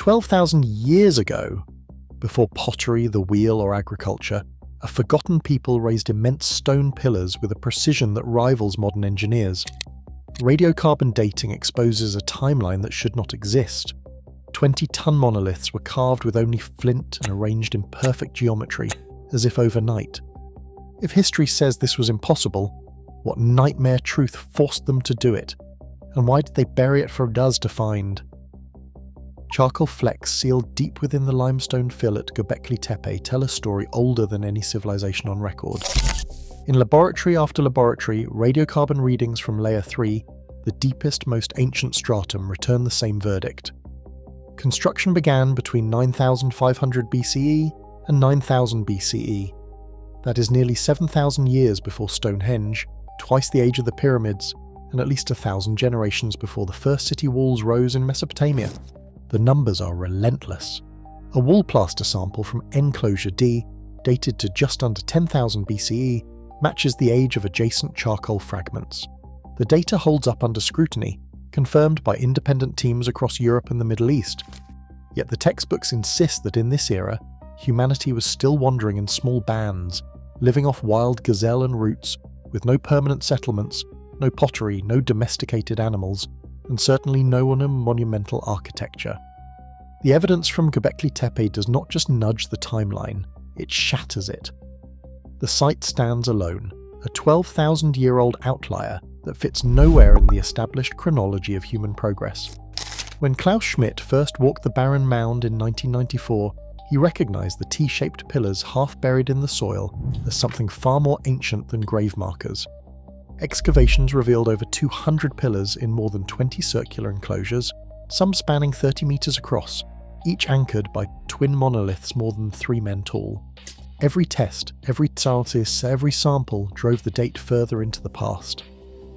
12,000 years ago, before pottery, the wheel, or agriculture, a forgotten people raised immense stone pillars with a precision that rivals modern engineers. Radiocarbon dating exposes a timeline that should not exist. 20-ton monoliths were carved with only flint and arranged in perfect geometry, as if overnight. If history says this was impossible, what nightmare truth forced them to do it? And why did they bury it for us to find? Charcoal flecks sealed deep within the limestone fill at Göbekli Tepe tell a story older than any civilization on record. In laboratory after laboratory, radiocarbon readings from Layer 3, the deepest, most ancient stratum, return the same verdict. Construction began between 9,500 BCE and 9,000 BCE. That is nearly 7,000 years before Stonehenge, twice the age of the pyramids, and at least 1,000 generations before the first city walls rose in Mesopotamia. The numbers are relentless. A wall plaster sample from Enclosure D, dated to just under 10,000 BCE, matches the age of adjacent charcoal fragments. The data holds up under scrutiny, confirmed by independent teams across Europe and the Middle East. Yet the textbooks insist that in this era, humanity was still wandering in small bands, living off wild gazelle and roots, with no permanent settlements, no pottery, no domesticated animals, and certainly no monumental architecture. The evidence from Göbekli Tepe does not just nudge the timeline, it shatters it. The site stands alone, a 12,000-year-old outlier that fits nowhere in the established chronology of human progress. When Klaus Schmidt first walked the barren mound in 1994, he recognized the T-shaped pillars half buried in the soil as something far more ancient than grave markers. Excavations revealed over 200 pillars in more than 20 circular enclosures, some spanning 30 meters across, each anchored by twin monoliths more than 3 men tall. Every test, every analysis, every sample drove the date further into the past.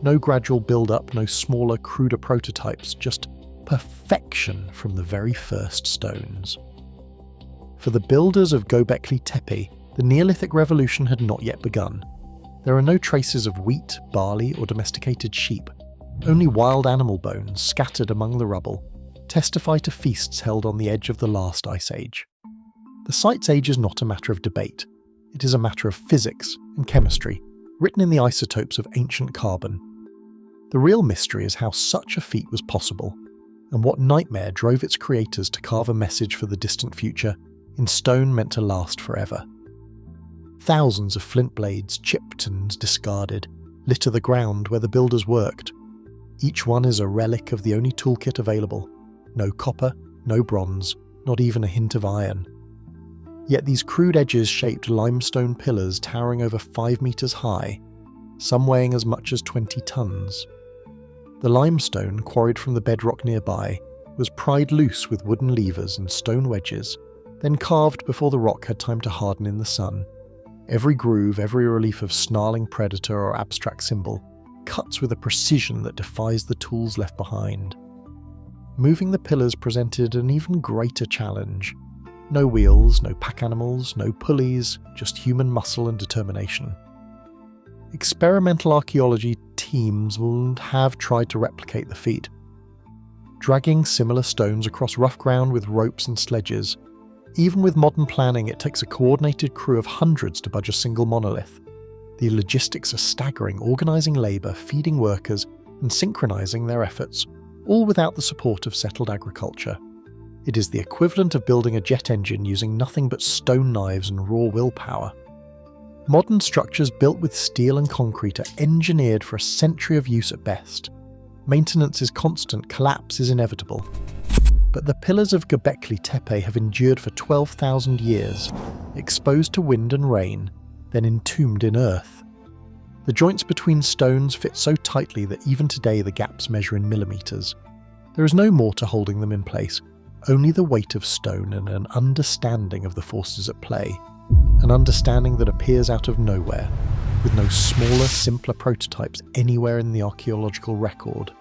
No gradual build-up, no smaller, cruder prototypes, just perfection from the very first stones. For the builders of Göbekli Tepe, the Neolithic revolution had not yet begun. There are no traces of wheat, barley, or domesticated sheep. Only wild animal bones scattered among the rubble testify to feasts held on the edge of the last ice age. The site's age is not a matter of debate. It is a matter of physics and chemistry, written in the isotopes of ancient carbon. The real mystery is how such a feat was possible, and what nightmare drove its creators to carve a message for the distant future in stone meant to last forever. Thousands of flint blades, chipped and discarded, litter the ground where the builders worked. Each one is a relic of the only toolkit available. No copper, no bronze, not even a hint of iron. Yet these crude edges-shaped limestone pillars towering over 5 meters high, some weighing as much as 20 tons. The limestone, quarried from the bedrock nearby, was pried loose with wooden levers and stone wedges, then carved before the rock had time to harden in the sun. Every groove, every relief of snarling predator or abstract symbol, cuts with a precision that defies the tools left behind. Moving the pillars presented an even greater challenge. No wheels, no pack animals, no pulleys, just human muscle and determination. Experimental archaeology teams have tried to replicate the feat, dragging similar stones across rough ground with ropes and sledges. Even with modern planning, it takes a coordinated crew of hundreds to budge a single monolith. The logistics are staggering, organising labour, feeding workers, and synchronising their efforts, all without the support of settled agriculture. It is the equivalent of building a jet engine using nothing but stone knives and raw willpower. Modern structures built with steel and concrete are engineered for a century of use at best. Maintenance is constant, collapse is inevitable. But the pillars of Göbekli Tepe have endured for 12,000 years, exposed to wind and rain, then entombed in earth. The joints between stones fit so tightly that even today the gaps measure in millimeters. There is no mortar holding them in place, only the weight of stone and an understanding of the forces at play, an understanding that appears out of nowhere, with no smaller, simpler prototypes anywhere in the archaeological record.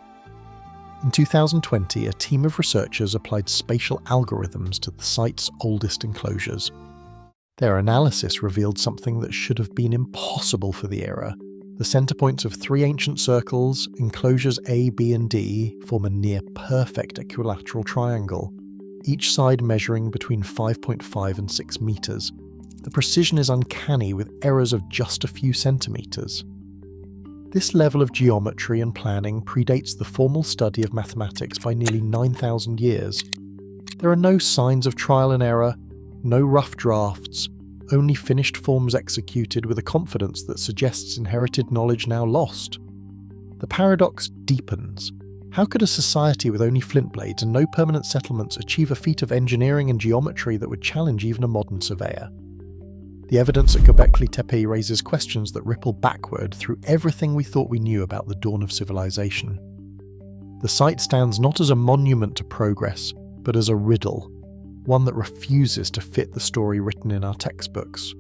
In 2020, a team of researchers applied spatial algorithms to the site's oldest enclosures. Their analysis revealed something that should have been impossible for the era. The center points of 3 ancient circles, enclosures A, B, and D, form a near-perfect equilateral triangle. each side measuring between 5.5 and 6 meters. The precision is uncanny, with errors of just a few centimeters. This level of geometry and planning predates the formal study of mathematics by nearly 9,000 years. There are no signs of trial and error, no rough drafts, only finished forms executed with a confidence that suggests inherited knowledge now lost. The paradox deepens. How could a society with only flint blades and no permanent settlements achieve a feat of engineering and geometry that would challenge even a modern surveyor? The evidence at Göbekli Tepe raises questions that ripple backward through everything we thought we knew about the dawn of civilization. The site stands not as a monument to progress, but as a riddle, one that refuses to fit the story written in our textbooks.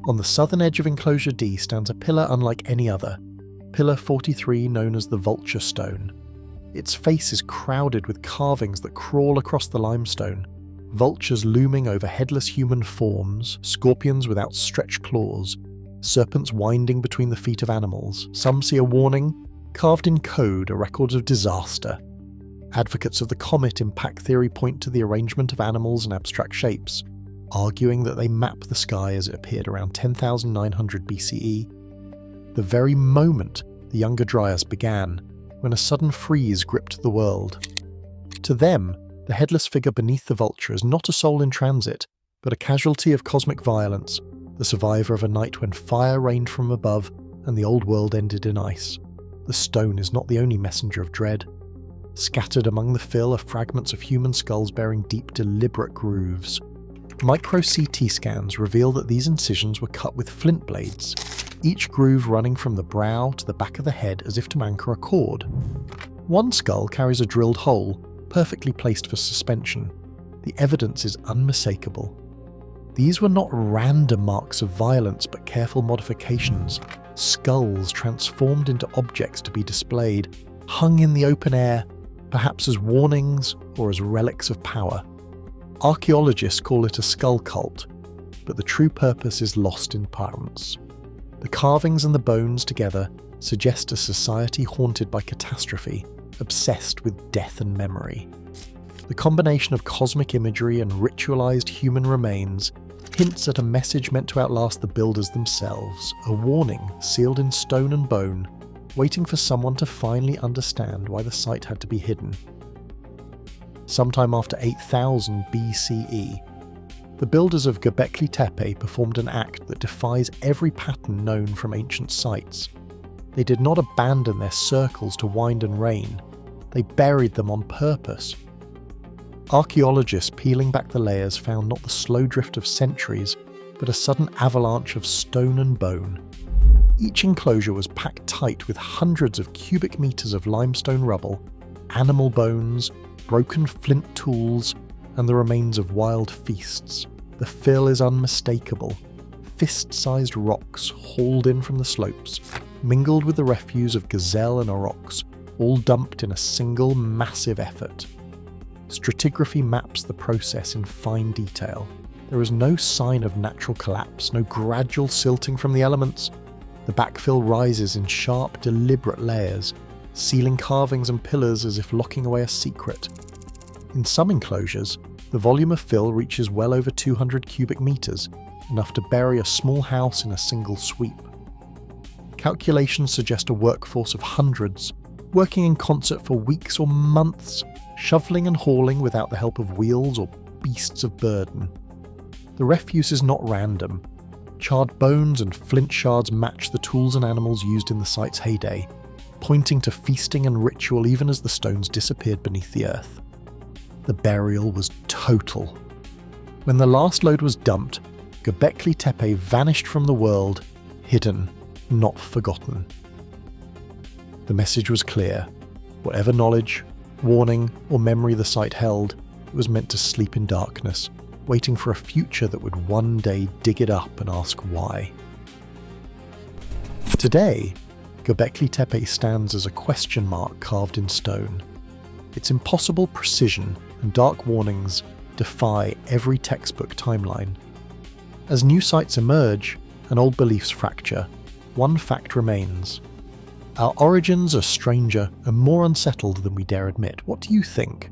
On the southern edge of Enclosure D stands a pillar unlike any other, Pillar 43, known as the Vulture Stone. Its face is crowded with carvings that crawl across the limestone, vultures looming over headless human forms, scorpions with outstretched claws, serpents winding between the feet of animals. Some see a warning, carved in code, a record of disaster. Advocates of the comet impact theory point to the arrangement of animals and abstract shapes, arguing that they map the sky as it appeared around 10,900 BCE, the very moment the Younger Dryas began, when a sudden freeze gripped the world. To them, the headless figure beneath the vulture is not a soul in transit, but a casualty of cosmic violence, the survivor of a night when fire rained from above and the old world ended in ice. The stone is not the only messenger of dread. Scattered among the fill are fragments of human skulls bearing deep, deliberate grooves. Micro-CT scans reveal that these incisions were cut with flint blades, each groove running from the brow to the back of the head as if to anchor a cord. One skull carries a drilled hole, perfectly placed for suspension. The evidence is unmistakable. These were not random marks of violence, but careful modifications. Skulls transformed into objects to be displayed, hung in the open air, perhaps as warnings or as relics of power. Archaeologists call it a skull cult, but the true purpose is lost in parlance. The carvings and the bones together suggest a society haunted by catastrophe, obsessed with death and memory. The combination of cosmic imagery and ritualized human remains hints at a message meant to outlast the builders themselves, a warning sealed in stone and bone, waiting for someone to finally understand why the site had to be hidden. Sometime after 8000 BCE, the builders of Göbekli Tepe performed an act that defies every pattern known from ancient sites. They did not abandon their circles to wind and rain, they buried them on purpose. Archaeologists peeling back the layers found not the slow drift of centuries, but a sudden avalanche of stone and bone. Each enclosure was packed tight with hundreds of cubic meters of limestone rubble, animal bones, broken flint tools, and the remains of wild feasts. The fill is unmistakable. Fist-sized rocks hauled in from the slopes, mingled with the refuse of gazelle and aurochs, all dumped in a single massive effort. Stratigraphy maps the process in fine detail. There is no sign of natural collapse, no gradual silting from the elements. The backfill rises in sharp, deliberate layers, sealing carvings and pillars as if locking away a secret. In some enclosures, the volume of fill reaches well over 200 cubic meters, enough to bury a small house in a single sweep. Calculations suggest a workforce of hundreds, working in concert for weeks or months, shoveling and hauling without the help of wheels or beasts of burden. The refuse is not random. Charred bones and flint shards match the tools and animals used in the site's heyday, pointing to feasting and ritual even as the stones disappeared beneath the earth. The burial was total. When the last load was dumped, Göbekli Tepe vanished from the world, hidden, not forgotten. The message was clear. Whatever knowledge, warning, or memory the site held, it was meant to sleep in darkness, waiting for a future that would one day dig it up and ask why. Today, Göbekli Tepe stands as a question mark carved in stone. Its impossible precision and dark warnings defy every textbook timeline. As new sites emerge and old beliefs fracture, one fact remains. Our origins are stranger and more unsettled than we dare admit. What do you think?